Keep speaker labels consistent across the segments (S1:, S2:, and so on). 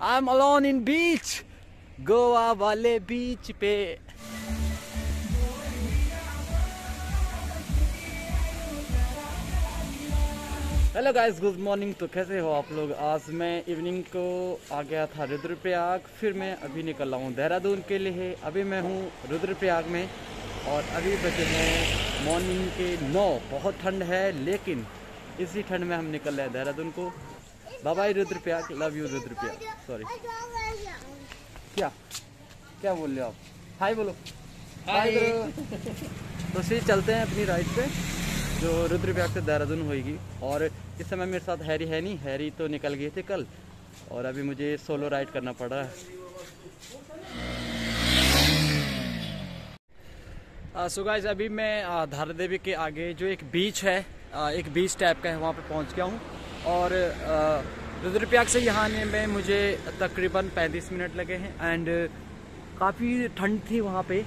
S1: I am alone in बीच, गोवा वाले बीच पे। Hello guys, good morning. तो कैसे हो आप लोग? आज मैं इवनिंग को आ गया था रुद्रप्रयाग, फिर मैं अभी निकल रहा हूँ देहरादून के लिए। अभी मैं हूँ रुद्रप्रयाग में और अभी बजे हैं मॉर्निंग के 9। बहुत ठंड है, लेकिन इसी ठंड में हम निकल रहे हैं देहरादून को। Bye bye Rudraprayag, love you Rudraprayag. Sorry, क्या क्या बोल रहे हो आप? हाय बोलो, हाय। तो फिर चलते हैं अपनी राइड पे जो रुद्रप्रयाग से देहरादून होगी। और इस समय मेरे साथ हैरी है नहीं, हैरी तो निकल गए थे कल, और अभी मुझे सोलो राइड करना पड़ रहा है। सो गाइस, अभी मैं धारा देवी के आगे जो एक बीच है, एक बीच टाइप का है, वहाँ पे पहुँच गया हूँ। और रुद्रप्रयाग से यहाँ आने में मुझे तकरीबन 35 मिनट लगे हैं। एंड काफ़ी ठंड थी वहाँ पे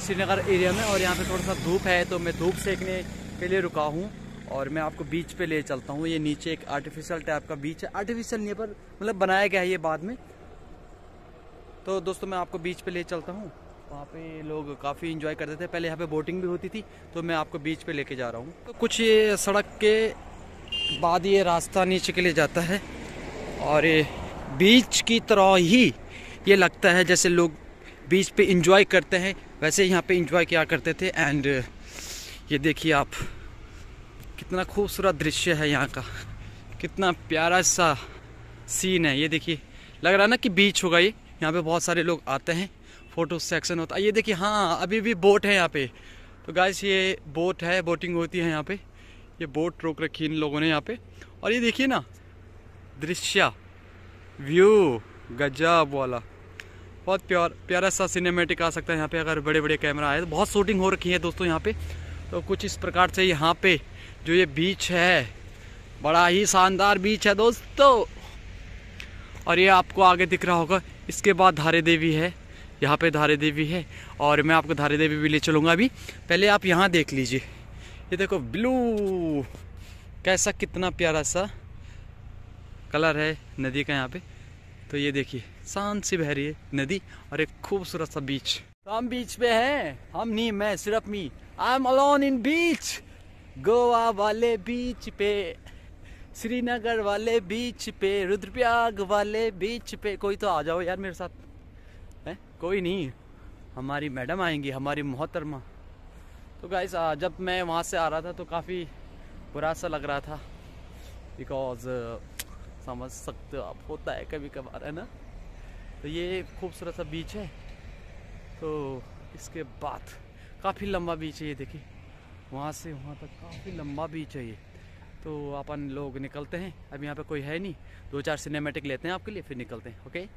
S1: श्रीनगर एरिया में, और यहाँ पे थोड़ा सा धूप है, तो मैं धूप सेकने के लिए रुका हूँ। और मैं आपको बीच पे ले चलता हूँ। ये नीचे एक आर्टिफिशियल टाइप का बीच है, आर्टिफिशियल नहीं है पर मतलब बनाया गया है ये बाद में। तो दोस्तों मैं आपको बीच पे ले चलता हूँ। वहाँ पे लोग काफ़ी एंजॉय करते थे, पहले यहाँ पे बोटिंग भी होती थी, तो मैं आपको बीच पे लेके जा रहा हूँ। तो कुछ ये सड़क के बाद ये रास्ता नीचे के लिए जाता है, और ये बीच की तरह ही ये लगता है जैसे लोग बीच पे एंजॉय करते हैं, वैसे यहाँ पे एंजॉय किया करते थे। एंड ये देखिए आप, कितना खूबसूरत दृश्य है यहाँ का, कितना प्यारा सा सीन है। ये देखिए, लग रहा है ना कि बीच होगा ये। यहाँ पे बहुत सारे लोग आते हैं, फोटो सेक्शन होता है। ये देखिए, हाँ अभी भी बोट है यहाँ पे। तो गाइस ये बोट है, बोटिंग होती है यहाँ पे। ये बोट रोक रखी इन लोगों ने यहाँ पे। और ये देखिए ना दृश्य, व्यू गजब वाला, बहुत प्यारा सा सिनेमैटिक आ सकता है यहाँ पे अगर बड़े बड़े कैमरा आए। तो बहुत शूटिंग हो रखी है दोस्तों यहाँ पे। तो कुछ इस प्रकार से यहाँ पे जो ये बीच है, बड़ा ही शानदार बीच है दोस्तों। और ये आपको आगे दिख रहा होगा, इसके बाद धारा देवी है, यहाँ पे धारा देवी है, और मैं आपको धारा देवी भी ले चलूँगा। अभी पहले आप यहाँ देख लीजिए, ये देखो ब्लू, कैसा कितना प्यारा सा कलर है नदी का यहाँ पे। तो ये देखिए, शांत सी बह रही है नदी, और एक खूबसूरत सा बीच। तो हम बीच पे हैं, हम नहीं, मैं सिर्फ मी, आई एम अलोन इन बीच, गोवा वाले बीच पे, श्रीनगर वाले बीच पे, रुद्रप्रयाग वाले बीच पे। कोई तो आ जाओ यार मेरे साथ, है कोई नहीं, हमारी मैडम आएंगी, हमारी मोहतरमा। तो गाइस जब मैं वहाँ से आ रहा था तो काफ़ी बुरा सा लग रहा था, बिकॉज समझ सकते हो आप, होता है कभी कभार, है ना। तो ये खूबसूरत सा बीच है। तो इसके बाद काफ़ी लंबा बीच है, ये देखिए, वहाँ से वहाँ तक काफ़ी लंबा बीच है ये। तो अपन लोग निकलते हैं, अभी यहाँ पे कोई है नहीं, 2-4 सिनेमैटिक लेते हैं आपके लिए, फिर निकलते हैं। Okay.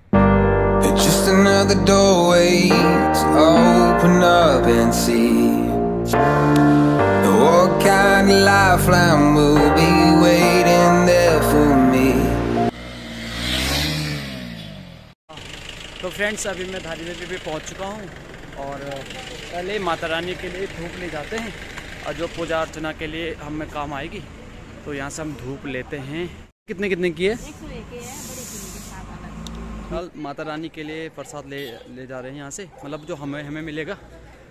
S1: Just another doorway to open up and see what kind of lifeline will be waiting there for me. तो फ्रेंड्स, अभी मैं धारा देवी पे पहुंच चुका हूं, और पहले माता रानी के लिए धूप ले जाते हैं, और जो पूजा अर्चना के लिए हमें काम आएगी, तो यहाँ से हम धूप लेते हैं। कितने कितने की है? 101 है। कल माता रानी के लिए प्रसाद ले जा रहे हैं यहाँ से, मतलब जो हमें मिलेगा।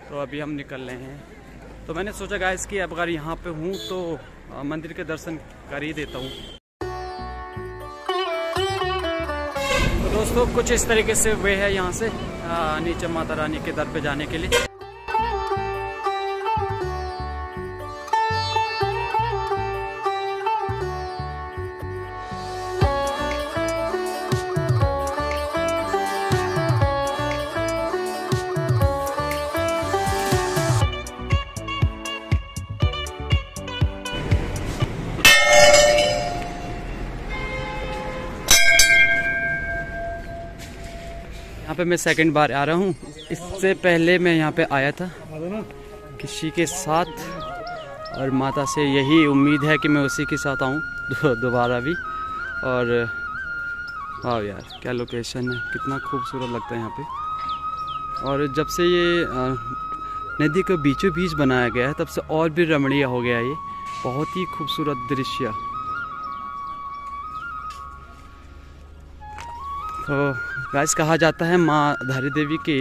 S1: तो अभी हम निकल रहे हैं। तो मैंने सोचा गाइस कि अब अगर यहाँ पे हूँ तो मंदिर के दर्शन कर ही देता हूँ। तो दोस्तों कुछ इस तरीके से वे है यहाँ से नीचे माता रानी के दर पे जाने के लिए। यहाँ पे मैं सेकंड बार आ रहा हूँ। इससे पहले मैं यहाँ पे आया था किसी के साथ, और माता से यही उम्मीद है कि मैं उसी के साथ आऊँ दोबारा भी। और वाह यार, क्या लोकेशन है, कितना खूबसूरत लगता है यहाँ पे। और जब से ये नदी के बीचों बीच बनाया गया है, तब से और भी रमणीय हो गया ये, बहुत ही खूबसूरत दृश्य। तो गाइस कहा जाता है माँ धारी देवी के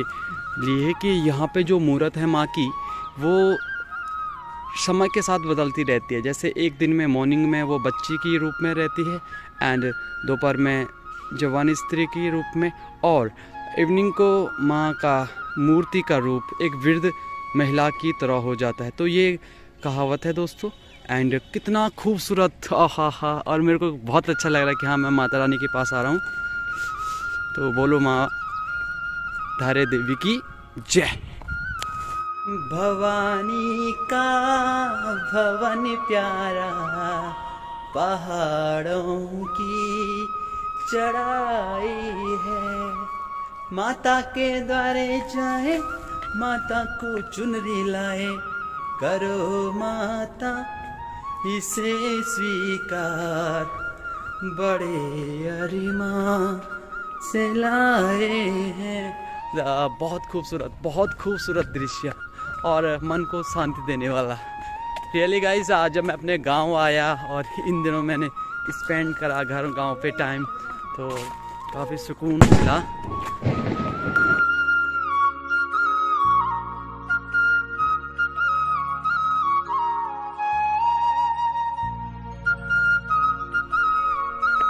S1: लिए कि यहाँ पे जो मूर्त है माँ की वो समय के साथ बदलती रहती है। जैसे एक दिन में मॉर्निंग में वो बच्ची की रूप में रहती है एंड दोपहर में जवान स्त्री की रूप में, और इवनिंग को माँ का मूर्ति का रूप एक वृद्ध महिला की तरह हो जाता है। तो ये कहावत है दोस्तों। एंड कितना खूबसूरत, हा, और मेरे को बहुत अच्छा लग रहा है कि हाँ मैं माता रानी के पास आ रहा हूँ। तो बोलो माँ धारी देवी की जय। भवानी का भवन प्यारा, पहाड़ों की चढ़ाई है, माता के द्वारे जाए, माता को चुनरी लाए, करो माता इसे स्वीकार, बड़े अरिमा से लाए हैं। बहुत खूबसूरत दृश्य और मन को शांति देने वाला। रियली गाइस, आज जब मैं अपने गांव आया और इन दिनों मैंने स्पेंड करा गांव पे टाइम, तो काफ़ी सुकून मिला।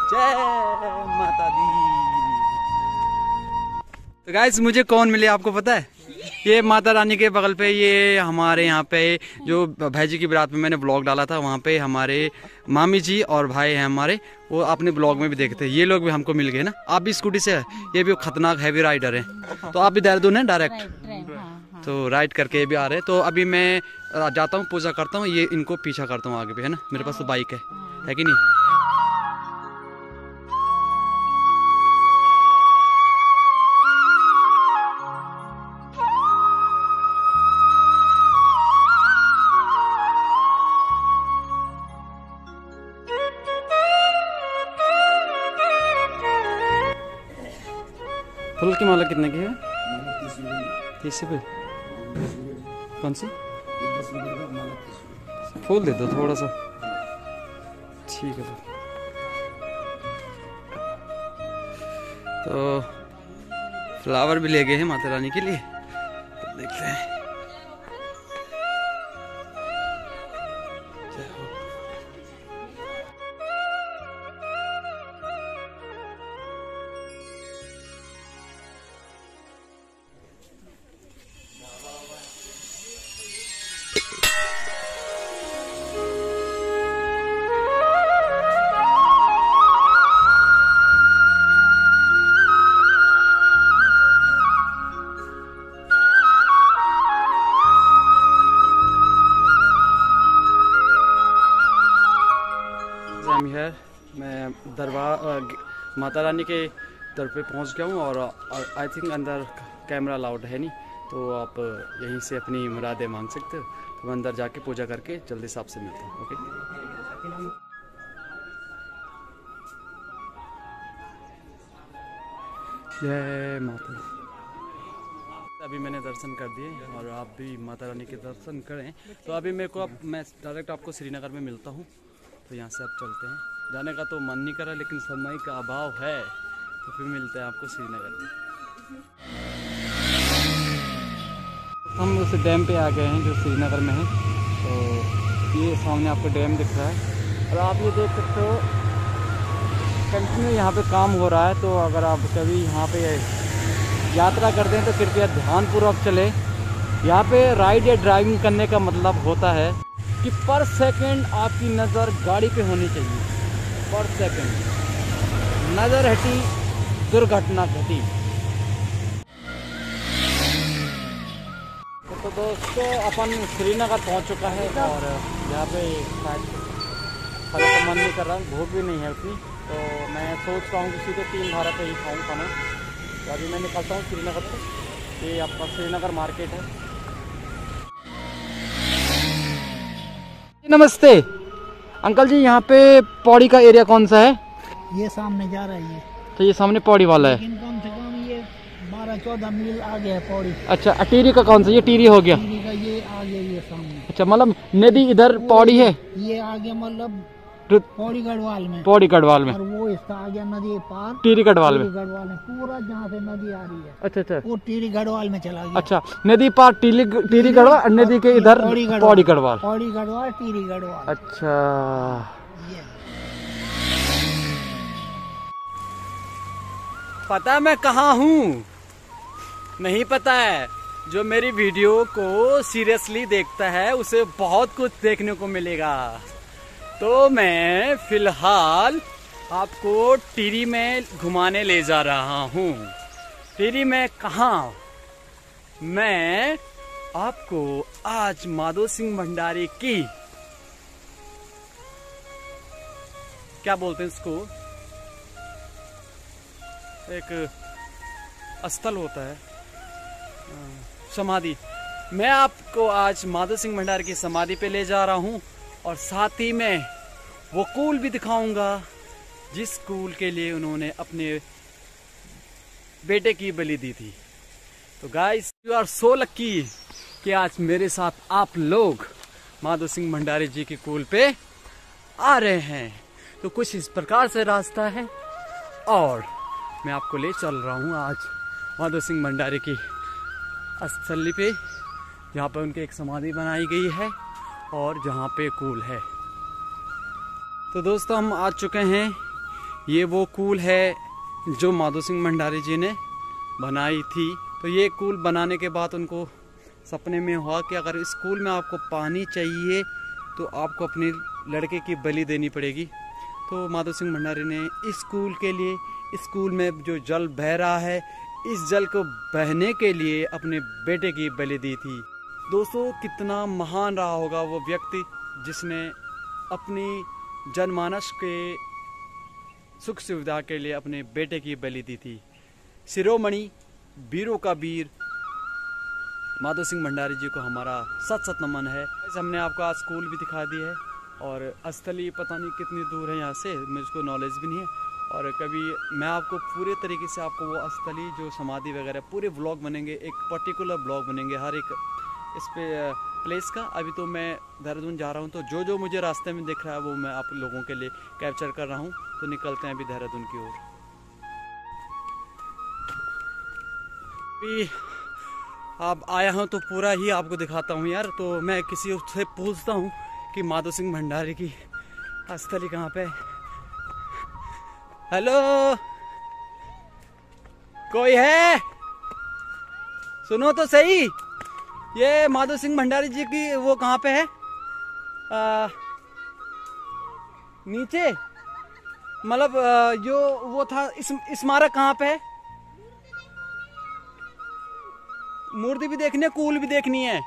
S1: जय माता दी। तो गाइस मुझे कौन मिले आपको पता है? ये माता रानी के बगल पे, ये हमारे यहाँ पे जो भाई जी की बारात में मैंने ब्लॉग डाला था, वहाँ पे हमारे मामी जी और भाई हैं हमारे, वो अपने ब्लॉग में भी देखते हैं। ये लोग भी हमको मिल गए ना। आप भी स्कूटी से है, ये भी खतरनाक हैवी राइडर है। तो आप भी देहरादून है डायरेक्ट, तो राइड करके ये भी आ रहे हैं। तो अभी मैं जाता हूँ, पूजा करता हूँ, ये इनको पीछा करता हूँ आगे भी, है ना। मेरे पास तो बाइक है कि नहीं। फूल की माला कितने की है? 30 रुपये। कौन सी? फूल दे दो थोड़ा सा। ठीक है। तो फ्लावर भी ले गए हैं माता रानी के लिए, तो देखते हैं। मैं दरबार माता रानी के दर पे पहुंच गया हूं, और आई थिंक अंदर कैमरा अलाउड है नहीं, तो आप यहीं से अपनी मुरादें मांग सकते हो। तो मैं अंदर जाके पूजा करके जल्दी से आपसे मिलता हूँ। ओके। जय माता। अभी मैंने दर्शन कर दिए और आप भी माता रानी के दर्शन करें। तो अभी मेरे को मैं डायरेक्ट आपको श्रीनगर में मिलता हूँ, तो यहाँ से आप चलते हैं। जाने का तो मन नहीं कर रहा, लेकिन समय का अभाव है, तो फिर मिलते हैं आपको श्रीनगर में। हम उस डैम पे आ गए हैं जो श्रीनगर में है। तो ये सामने आपको डैम दिख रहा है, और आप ये देख सकते हो कंटिन्यू यहाँ पे काम हो रहा है। तो अगर आप कभी यहाँ पे यात्रा करते हैं तो कृपया ध्यानपूर्वक चले। यहाँ पे राइड या ड्राइविंग करने का मतलब होता है कि पर सेकंड आपकी नज़र गाड़ी पे होनी चाहिए। पर सेकंड नज़र हटी, दुर्घटना घटी। तो दोस्तों अपन श्रीनगर पहुंच चुका है, और यहाँ पे शायद खाने का मन नहीं कर रहा, भूख भी नहीं है उतनी। तो मैं सोच रहा हूँ कि सीधे 3 धारा पे ही खाऊँ खाना। तो अभी मैं निकलता हूँ श्रीनगर से। ये आपका श्रीनगर मार्केट है। नमस्ते अंकल जी, यहाँ पे पौड़ी का एरिया कौन सा है?
S2: ये सामने जा रही है।
S1: तो ये सामने पौड़ी वाला है।
S2: लेकिन कम से कम ये 12-14 मील आगे है पौड़ी।
S1: अच्छा, टीरी का कौन सा? ये टीरी हो गया।
S2: टीरी का ये आगे, ये सामने।
S1: अच्छा, मतलब नदी इधर पौड़ी है,
S2: ये आगे मतलब पौड़ी गढ़वाल में।
S1: पौड़ी गढ़वाल में।
S2: और वो इसका आ गया नदी पार
S1: टिहरी गढ़वाल में।
S2: गढ़वाल में पूरा जहाँ से नदी आ रही है।
S1: अच्छा अच्छा।
S2: वो टिहरी गढ़वाल में चला गया।
S1: अच्छा, नदी पार टिहरी गढ़वाल, नदी के इधर पौड़ी गढ़वाल।
S2: पौड़ी गढ़वाल टिहरी गढ़वाल।
S1: अच्छा, पता मैं कहाँ हूँ? नहीं पता है। जो मेरी वीडियो को सीरियसली देखता है उसे बहुत कुछ देखने को मिलेगा। तो मैं फिलहाल आपको टिहरी में घुमाने ले जा रहा हूँ। टिहरी में कहाँ? मैं आपको आज माधो सिंह भंडारी की, क्या बोलते हैं इसको, एक स्थल होता है, समाधि। मैं आपको आज माधो सिंह भंडारी की समाधि पे ले जा रहा हूँ और साथ ही में वो कूल भी दिखाऊंगा जिस कूल के लिए उन्होंने अपने बेटे की बलि दी थी। तो guys, you are so lucky कि आज मेरे साथ आप लोग माधो सिंह भंडारी जी की कूल पे आ रहे हैं। तो कुछ इस प्रकार से रास्ता है और मैं आपको ले चल रहा हूँ आज माधो सिंह भंडारी की स्थली पे, जहाँ पे उनकी एक समाधि बनाई गई है और जहाँ पे कूल है। तो दोस्तों, हम आ चुके हैं। ये वो कूल है जो माधो सिंह भंडारी जी ने बनाई थी। तो ये कूल बनाने के बाद उनको सपने में हुआ कि अगर इस कूल में आपको पानी चाहिए तो आपको अपने लड़के की बलि देनी पड़ेगी। तो माधो सिंह भंडारी ने इस कूल के लिए, इस कूल में जो जल बह रहा है, इस जल को बहने के लिए अपने बेटे की बलि दी थी। दोस्तों, कितना महान रहा होगा वो व्यक्ति जिसने अपनी जनमानस के सुख सुविधा के लिए अपने बेटे की बलि दी थी। शिरोमणि, वीरों का वीर माधो सिंह भंडारी जी को हमारा सत सत नमन है। हमने आपको आज स्कूल भी दिखा दी है और स्थली पता नहीं कितनी दूर है यहाँ से, मुझको नॉलेज भी नहीं है। और कभी मैं आपको पूरे तरीके से आपको वो स्थली जो समाधि वगैरह पूरे व्लॉग बनेंगे, एक पर्टिकुलर ब्लॉग बनेंगे हर एक इस पे प्लेस का। अभी तो मैं देहरादून जा रहा हूँ, तो जो जो मुझे रास्ते में दिख रहा है वो मैं आप लोगों के लिए कैप्चर कर रहा हूँ। तो निकलते हैं अभी देहरादून की ओर। अभी आप आया हूँ तो पूरा ही आपको दिखाता हूँ यार। तो मैं किसी से पूछता हूँ कि माधो सिंह भंडारी की स्थली कहाँ पे। हेलो, कोई है? सुनो तो सही, ये माधो सिंह भंडारी जी की वो कहाँ पे है? नीचे मतलब जो वो था स्मारक कहाँ पे है? मूर्ति भी देखनी है, कूल भी देखनी है।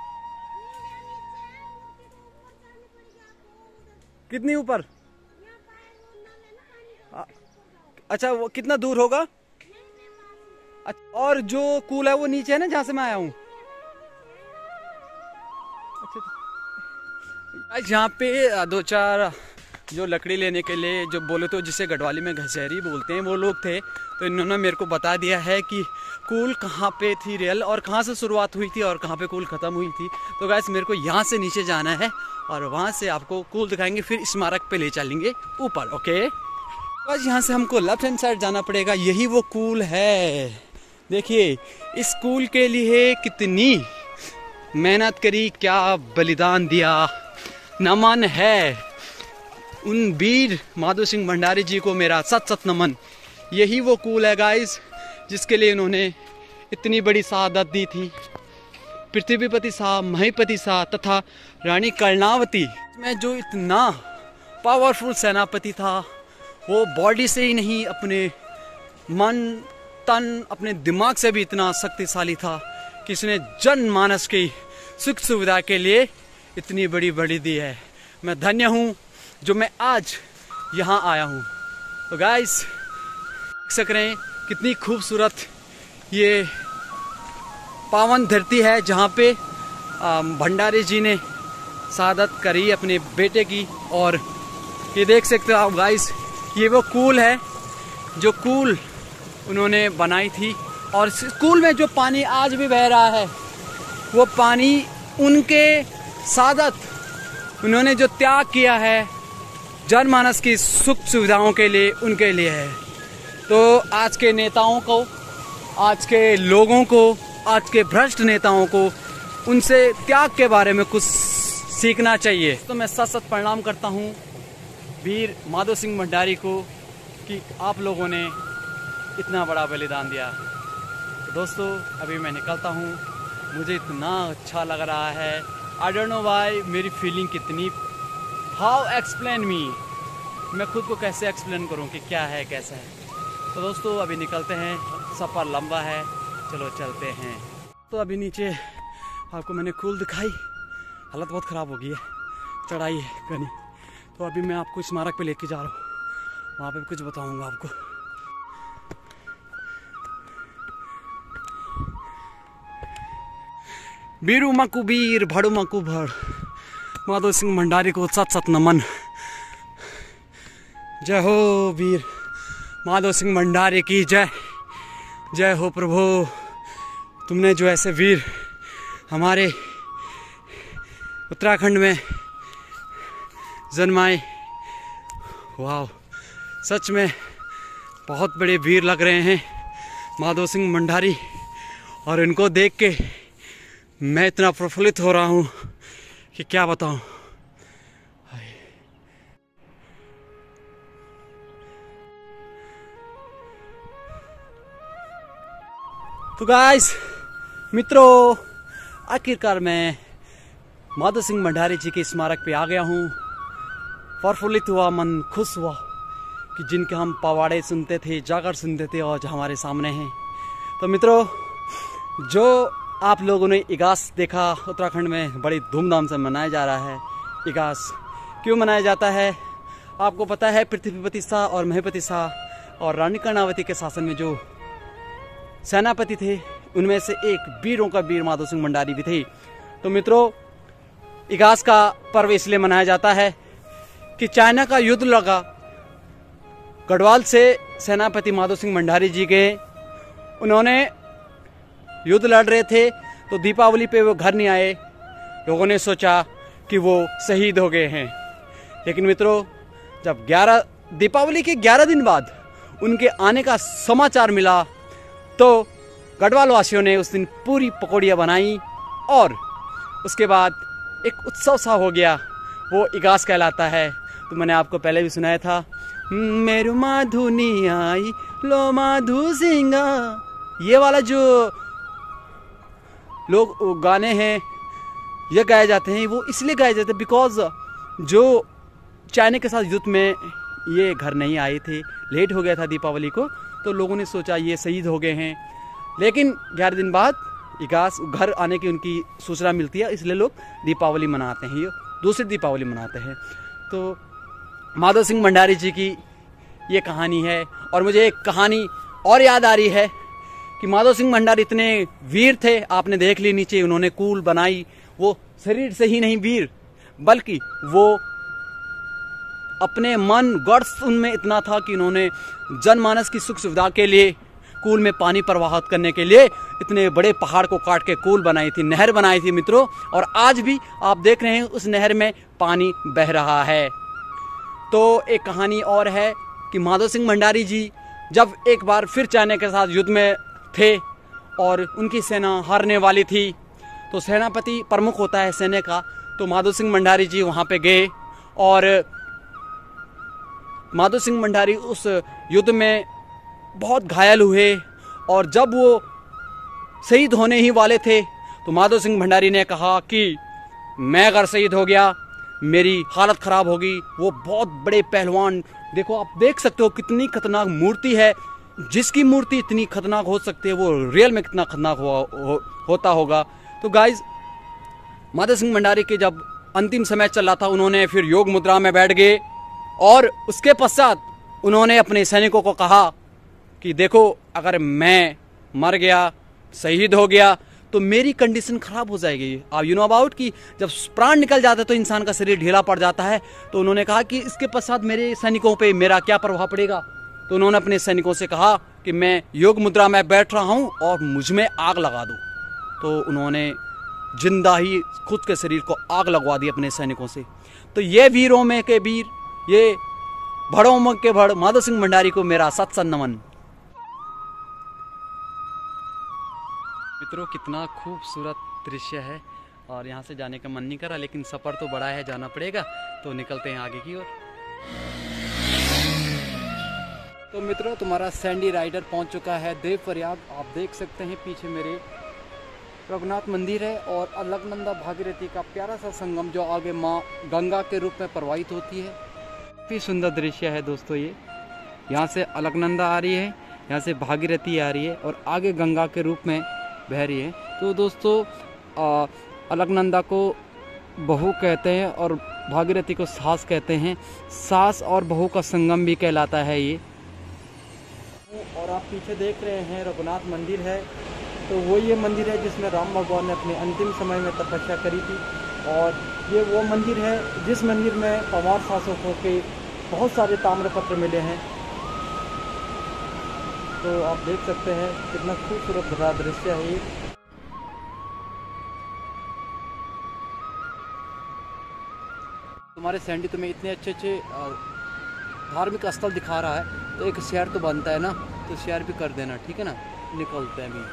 S1: कितनी ऊपर? अच्छा, वो कितना दूर होगा? और जो कूल है वो नीचे है ना, जहाँ से मैं आया हूँ। अच्छा, यहाँ पे दो चार जो लकड़ी लेने के लिए, जो बोले तो जिसे गढ़वाली में घसेरी बोलते हैं, वो लोग थे। तो इन्होंने मेरे को बता दिया है कि कूल कहाँ पे थी रियल, और कहाँ से शुरुआत हुई थी और कहाँ पे कूल ख़त्म हुई थी। तो गाइस, मेरे को यहाँ से नीचे जाना है और वहाँ से आपको कूल दिखाएंगे, फिर स्मारक पे ले चलेंगे ऊपर। ओके, बस यहाँ से हमको लेफ्ट हैंड साइड जाना पड़ेगा। यही वो कूल है। देखिए, इस कूल के लिए कितनी मेहनत करी, क्या बलिदान दिया। नमन है उन वीर माधो सिंह भंडारी जी को मेरा सत सत नमन। यही वो कूल है गाइस जिसके लिए इन्होंने इतनी बड़ी शहादत दी थी। पृथ्वीपति शाह, महीपति शाह तथा रानी कर्णावती में जो इतना पावरफुल सेनापति था, वो बॉडी से ही नहीं, अपने मन तन, अपने दिमाग से भी इतना शक्तिशाली था कि इसने जनमानस की सुख सुविधा के लिए इतनी बड़ी बड़ी दी है। मैं धन्य हूँ जो मैं आज यहाँ आया हूँ। तो गाइस, देख सक रहे हैं कितनी खूबसूरत ये पावन धरती है जहाँ पे भंडारी जी ने शहादत करी अपने बेटे की। और ये देख सकते हो आप गाइस, ये वो कूल है जो कूल उन्होंने बनाई थी। और इस कूल में जो पानी आज भी बह रहा है, वो पानी उनके शहादत, उन्होंने जो त्याग किया है जनमानस की सुख सुविधाओं के लिए उनके लिए है। तो आज के नेताओं को, आज के लोगों को, आज के भ्रष्ट नेताओं को उनसे त्याग के बारे में कुछ सीखना चाहिए। तो मैं सत सत प्रणाम करता हूँ वीर माधो सिंह भंडारी को कि आप लोगों ने इतना बड़ा बलिदान दिया। तो दोस्तों अभी मैं निकलता हूँ, मुझे इतना अच्छा लग रहा है। आई डोंट नो व्हाई, मेरी फीलिंग कितनी, हाउ एक्सप्लेन मी, मैं खुद को कैसे एक्सप्लेन करूँ कि क्या है कैसा है। तो दोस्तों अभी निकलते हैं, सफ़र लंबा है, चलो चलते हैं। तो अभी नीचे आपको मैंने कूल दिखाई, हालत बहुत ख़राब हो गई है, चढ़ाई है कहीं। तो अभी मैं आपको स्मारक पे लेके जा रहा हूँ, वहाँ पे कुछ बताऊँगा आपको। बीरू मकु बीर भड़ू मकु भड़, माधो सिंह भंडारी को सत सत नमन। जय हो वीर माधो सिंह भंडारी की जय। जय हो प्रभु, तुमने जो ऐसे वीर हमारे उत्तराखंड में जन्माए, वाह, सच में बहुत बड़े वीर लग रहे हैं माधो सिंह भंडारी। और इनको देख के मैं इतना प्रफुल्लित हो रहा हूँ कि क्या बताऊँ। तो गाइस, मित्रों, आखिरकार मैं माधो सिंह भंडारी जी के स्मारक पे आ गया हूँ। प्रफुल्लित हुआ, मन खुश हुआ कि जिनके हम पवाड़े सुनते थे, जाकर सुनते थे, और हमारे सामने हैं। तो मित्रों, जो आप लोगों ने इगास देखा, उत्तराखंड में बड़ी धूमधाम से मनाया जा रहा है। इगास क्यों मनाया जाता है आपको पता है? पृथ्वीपति शाह और महीपति शाह और रानी कर्णावती के शासन में जो सेनापति थे, उनमें से एक वीरों का वीर माधो सिंह भंडारी भी थे। तो मित्रों, इगास का पर्व इसलिए मनाया जाता है कि चाइना का युद्ध लगा, गढ़वाल से सेनापति माधो सिंह भंडारी जी गए, उन्होंने युद्ध लड़ रहे थे, तो दीपावली पे वो घर नहीं आए। लोगों ने सोचा कि वो शहीद हो गए हैं। लेकिन मित्रों, जब दीपावली के 11 दिन बाद उनके आने का समाचार मिला, तो गढ़वाल वासियों ने उस दिन पूरी पकौड़ियाँ बनाई और उसके बाद एक उत्सव सा हो गया, वो इगास कहलाता है। तो मैंने आपको पहले भी सुनाया था, मेरू माधुनी आई लो माधु सिंगा, ये वाला जो लोग गाने हैं ये गाए जाते हैं, वो इसलिए गाए जाते हैं बिकॉज जो चाइना के साथ युद्ध में ये घर नहीं आए थे, लेट हो गया था दीपावली को, तो लोगों ने सोचा ये शहीद हो गए हैं। लेकिन 11 दिन बाद इगास घर आने की उनकी सूचना मिलती है, इसलिए लोग दीपावली मनाते हैं, ये दूसरी दीपावली मनाते हैं। तो माधो सिंह भंडारी जी की ये कहानी है। और मुझे एक कहानी और याद आ रही है कि माधो सिंह भंडारी इतने वीर थे, आपने देख ली नीचे उन्होंने कूल बनाई। वो शरीर से ही नहीं वीर, बल्कि वो अपने मन गट्स उनमें इतना था कि उन्होंने जनमानस की सुख सुविधा के लिए, कूल में पानी प्रवाहित करने के लिए इतने बड़े पहाड़ को काट के कूल बनाई थी, नहर बनाई थी मित्रों। और आज भी आप देख रहे हैं उस नहर में पानी बह रहा है। तो एक कहानी और है कि माधो सिंह भंडारी जी जब एक बार फिर चाइना के साथ युद्ध में थे और उनकी सेना हारने वाली थी, तो सेनापति प्रमुख होता है सेना का, तो माधो सिंह भंडारी जी वहाँ पे गए और माधो सिंह भंडारी उस युद्ध में बहुत घायल हुए। और जब वो शहीद होने ही वाले थे, तो माधो सिंह भंडारी ने कहा कि मैं अगर शहीद हो गया मेरी हालत खराब होगी। वो बहुत बड़े पहलवान, देखो आप देख सकते हो कितनी खतरनाक मूर्ति है। जिसकी मूर्ति इतनी खतरनाक हो सकती है, वो रियल में कितना खतरनाक होता होगा। तो गाइज, माधो सिंह भंडारी के जब अंतिम समय चल रहा था, उन्होंने फिर योग मुद्रा में बैठ गए और उसके पश्चात उन्होंने अपने सैनिकों को कहा कि देखो, अगर मैं मर गया, शहीद हो गया, तो मेरी कंडीशन खराब हो जाएगी। आप यू नो अबाउट कि जब प्राण निकल जाता है तो इंसान का शरीर ढीला पड़ जाता है। तो उन्होंने कहा कि इसके पश्चात मेरे सैनिकों पे मेरा क्या प्रभाव पड़ेगा। तो उन्होंने अपने सैनिकों से कहा कि मैं योग मुद्रा में बैठ रहा हूँ और मुझ में आग लगा दो। तो उन्होंने जिंदा ही खुद के शरीर को आग लगवा दी अपने सैनिकों से। तो ये वीरों में के वीर, ये भड़ो उमंग के भड़ माधो सिंह भंडारी को मेरा सत नमन। मित्रों, कितना खूबसूरत दृश्य है और यहाँ से जाने का मन नहीं करा, लेकिन सफ़र तो बड़ा है, जाना पड़ेगा, तो निकलते हैं आगे की ओर। तो मित्रों, तुम्हारा सैंडी राइडर पहुँच चुका है देवप्रयाग। आप देख सकते हैं पीछे मेरे रघुनाथ मंदिर है और अलकनंदा भागीरथी का प्यारा सा संगम जो आगे माँ गंगा के रूप में प्रवाहित होती है। काफ़ी सुंदर दृश्य है दोस्तों ये। यहाँ से अलकनंदा आ रही है, यहाँ से भागीरथी आ रही है और आगे गंगा के रूप में बह रही है। तो दोस्तों, अलकनंदा को बहू कहते हैं और भागीरथी को सास कहते हैं। सास और बहू का संगम भी कहलाता है ये। और आप पीछे देख रहे हैं रघुनाथ मंदिर है, तो वो ये मंदिर है जिसमें राम भगवान ने अपने अंतिम समय में तपस्या करी थी। और ये वो मंदिर है जिस मंदिर में पवार शासकों के बहुत सारे ताम्रपत्र मिले हैं। तो आप देख सकते हैं कितना खूबसूरत भरा दृश्य है ये। तुम्हारे सैंडी तुम्हें इतने अच्छे अच्छे धार्मिक स्थल दिखा रहा है, तो एक शेयर तो बनता है ना, तो शेयर भी कर देना, ठीक है ना। निकलते हैं अभी।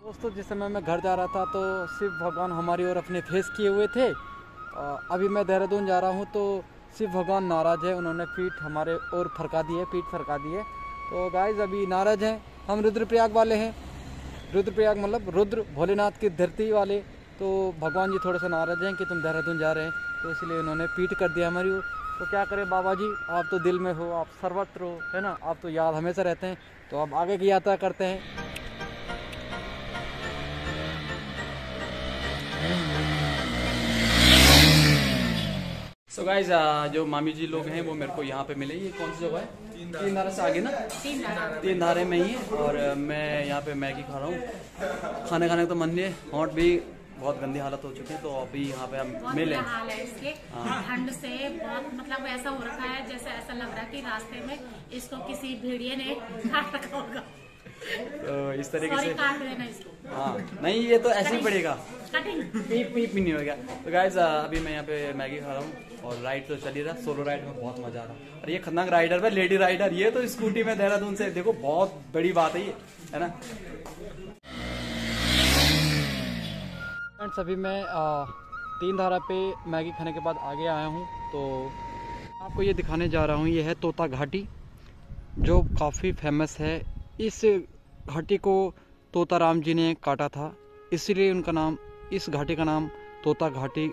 S1: दोस्तों, जिस समय मैं घर जा रहा था तो शिव भगवान हमारी ओर अपने फेस किए हुए थे। अभी मैं देहरादून जा रहा हूँ तो शिव भगवान नाराज़ है, उन्होंने पीठ हमारे ओर फरका दी है, पीठ फरका दी है। तो गाइस अभी नाराज़ हैं। हम रुद्रप्रयाग वाले हैं, रुद्रप्रयाग मतलब रुद्र भोलेनाथ की धरती वाले। तो भगवान जी थोड़ा सा नाराज़ हैं कि तुम देहरादून जा रहे हैं, तो इसलिए उन्होंने पीठ कर दिया हमारी ओर। तो क्या करें बाबा जी, आप तो दिल में हो, आप सर्वत्र हो, है ना, आप तो याद हमेशा रहते हैं। तो अब आगे की यात्रा करते हैं। सो गाइस, जो मामी जी लोग हैं वो मेरे को यहाँ पे मिले। ये कौन सी जगह है? तीन धारा से आगे ना, तीन धारे में ही है। और मैं यहाँ पे मैगी खा रहा हूँ। खाने का तो मन नहीं है, होंठ भी बहुत गंदी हालत हो चुकी है। तो अभी यहाँ पे हम मिले।
S3: हाल है इसके, ठंड से बहुत मतलब ऐसा हो रखा है जैसे ऐसा लग रहा है कि रास्ते में इसको किसी भेड़िए ने काट रखा होगा।
S1: तो इस तरीके से
S3: काट देना इसको।
S1: हाँ, नहीं ये तो ऐसे ही पड़ेगा,
S3: कटिंग
S1: पीप पीप नहीं होगा। तो गाइस अभी मैं यहाँ पे मैगी खा रहा हूँ और राइड तो चल ही रहा। सोलो राइड में बहुत मजा आ रहा। और ये खतरनाक राइडर है, लेडी राइडर। ये तो स्कूटी में देहरादून से देखो, बहुत बड़ी बात है ये, है ना। फ्रेंड्स, अभी मैं तीन धारा पे मैगी खाने के बाद आगे आया हूँ। तो आपको ये दिखाने जा रहा हूँ, ये है तोता घाटी, जो काफ़ी फेमस है। इस घाटी को तोता राम जी ने काटा था, इसीलिए उनका नाम, इस घाटी का नाम तोता घाटी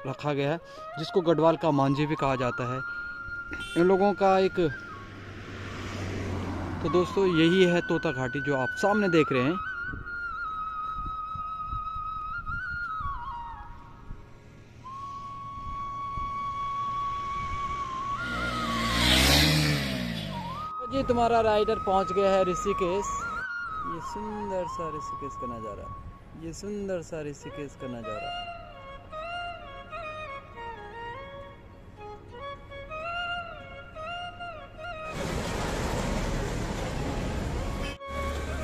S1: रखा गया है, जिसको गढ़वाल का मांझी भी कहा जाता है इन लोगों का एक। तो दोस्तों, यही है तोता घाटी जो आप सामने देख रहे हैं। जी तुम्हारा राइडर पहुंच गया है ऋषिकेश। ये सुंदर सा ऋषिकेश का नज़ारा, ये सुंदर सा ऋषिकेश का नज़ारा।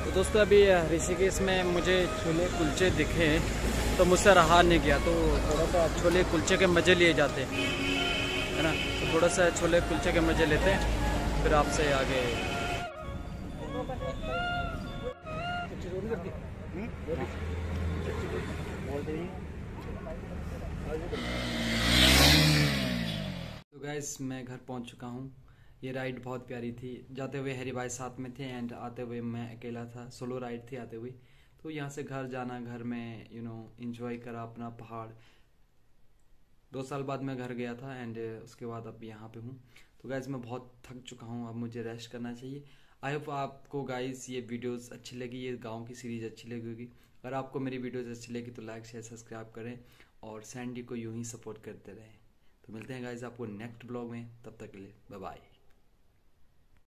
S1: तो दोस्तों, अभी ऋषिकेश में मुझे छोले कुलचे दिखे, तो मुझसे रहा नहीं गया, तो थोड़ा सा छोले कुलचे के मज़े लिए जाते हैं, है ना। तो थोड़ा सा छोले कुलचे के मज़े लेते हैं, फिर आपसे आगे। तो गाइस, मैं घर पहुंच चुका हूं। ये राइड बहुत प्यारी थी। जाते हुए हरी भाई साथ में थे एंड आते हुए मैं अकेला था। सोलो राइड थी आते हुए। तो यहाँ से घर जाना, घर में एंजॉय करा अपना पहाड़। 2 साल बाद मैं घर गया था एंड उसके बाद अब यहाँ पे हूँ। तो गाइज मैं बहुत थक चुका हूँ, अब मुझे रेस्ट करना चाहिए। आई होप आपको गाइज ये वीडियोस अच्छी लगी, ये गांव की सीरीज़ अच्छी लगी होगी। अगर आपको मेरी वीडियोस अच्छी लगी तो लाइक शेयर सब्सक्राइब करें और सैंडी को यूं ही सपोर्ट करते रहें। तो मिलते हैं गाइज आपको नेक्स्ट ब्लॉग में, तब तक के लिए बाय बाय।